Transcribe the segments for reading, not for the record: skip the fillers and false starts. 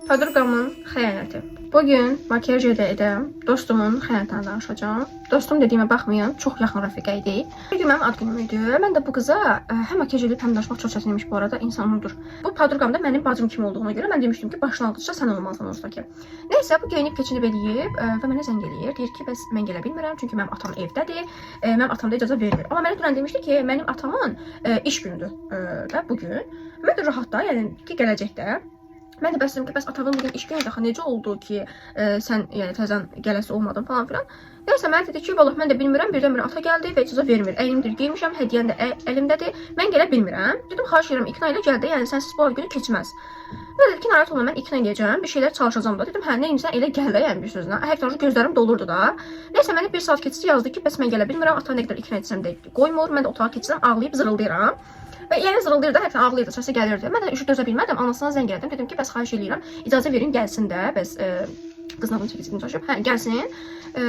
Podruqamın xəyanəti. Bugün makiyaj edən dostumun xəyanətindən danışacağım. Dostum dediyimə baxmayın, çox yaxın rəfiqə idi. Bir gün mənim ad günüm idi. Mən də bu qıza həm makiyaj edib həm danışmaq çox çətin imiş bu arada, insanımdır. Bu podruqam da mənim bacım kimi olduğuna görə mən demişdim ki, başlanğıcda sən olmalısan onsdakı. Nəysə, bu geyinib keçinib eləyib və mənə zəng eləyir. Deyir ki, bəs mən gələ bilmirəm çünki mənim atam evdədir. Mənim atam da icazə vermir. Amma mənə dünən demişdi ki, mənim atamın iş günüdür də bugün. Mən də rahat da, yəni ki, gələcəkdə. Mən də bəs dedim ki, bəs atavın bugün iş günü axı necə oldu ki, sən yəni təzən gələsi olmadın falan filan. Nəysə mənə dedi ki, vallahi mən də bilmirəm, birdən-birə ata gəldi və icazə vermir. Əyimdir, geymişəm, hədiyyən də əlimdədir. Mən gələ bilmirəm. Dedim, xahiş edirəm, İkna ilə gəldi, yəni sənsiz bu ad günü keçməz. Və dedi ki, narahat olma, mən İkna eləyəcəm, bir şeylər çalışacağam da. Dedim, hə, nəyimsən elə gəl də, yəni bir sözlə. Həqiqətən gözlərim dolurdu da. Nəysə mənə bir saat keçdi, yazdı ki, bəs mən gələ bilmirəm, ata nə qədər İkna etsəm də qoymur. Mən də otağa keçsəm, ağlayıb zırıldayıram. Və yəni zırıldayır da, həqiqətən ağlayırdı, səsi gəlirdi. Mən də üşüd dözə bilmədim, anasına zəng elədim. Dedim ki, bəs xahiş eləyirəm, icazə verin, gəlsin də, bəs qızla bunu çəkilsin çalışıb. Hə, gəlsin.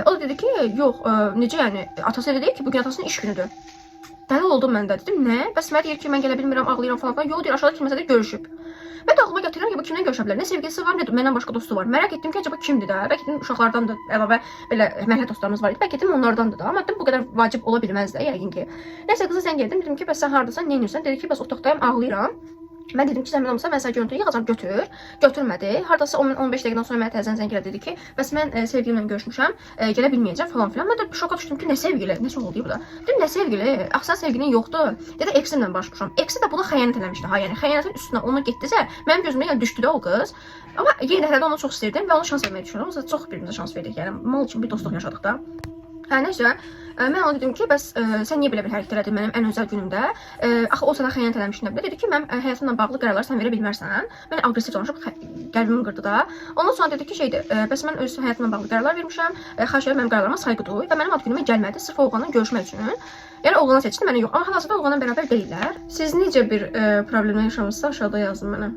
O da dedi ki, yox, necə yəni, atası elə deyir ki, bugün atasının iş günüdür. Dəlil oldum mən də. Dedim, nə? Bəs mənə deyir ki, mən gələ bilmirəm, ağlayıram falan falan. Yox, deyir, aşağıda kimsə də görüşüb. Mən də ağlıma gətirirəm ki, bu kimlə görüşə bilər? Nə sevgilisi var, nə də məndən başqa dostu var. Merak etdim ki, acaba kimdir də? Bəlkə dedim uşaqlardan da əlavə belə məhəllə dostlarımız var idi. Bəlkə dedim onlardandır da. Amma dedim bu qədər vacib ola bilməz də, yəqin ki. Nəsə qıza zəng etdim, dedim ki, bəs sən hardasan, nə edirsən? Dedi ki, bəs otaqdayım, ağlayıram. Mən dedim ki, zəmin olmasa mən sənə görüntü yığacam, götür. Götürmədi. Hardasa 10-15 dəqiqədən sonra mənə təzədən zəng elədi, dedi ki, bəs mən sevgilimlə görüşmüşəm, gələ bilməyəcəm falan filan. Mən də şoka düşdüm ki, nə sevgili? Nəsə oldu burada? Dedim, nə sevgili? Axı sən sevgilin yoxdur. Dedi, eksimlə barışmışam. Eksi də buna xəyanət eləmişdi. Ha, yəni xəyanətin üstünə onu getdisə, mənim gözümə yəni düşdü də o qız. Amma yenə də onu çox istəyirdim və ona şans verməyi düşünürəm. Biz çox birimizə şans verdik. Yəni mal kimi bir dostluq yaşadıq da. Hə, nəysə, mən ona dedim ki, bəs sən niyə belə bir hərəkət elədin mənim ən özəl günümdə? Axı o sənə xəyanət eləmişdi də. Dedi ki, mən həyatımla bağlı qərarları sən verə bilmərsən. Mən aqressiv danışıb qəlbimi qırdı da. Ondan sonra dedi ki, bəs mən öz həyatımla bağlı qərarlar vermişəm. Xahiş edirəm mənim qərarlarıma sayğı duy və mənim ad günümə gəlmədi sırf oğlanla görüşmək üçün. Yəni oğlana seçdi, mənə yox. Amma hal-hazırda oğlanla bərabər deyillər. Siz necə bir problemlə yaşamısınızsa aşağıda yazın mənə.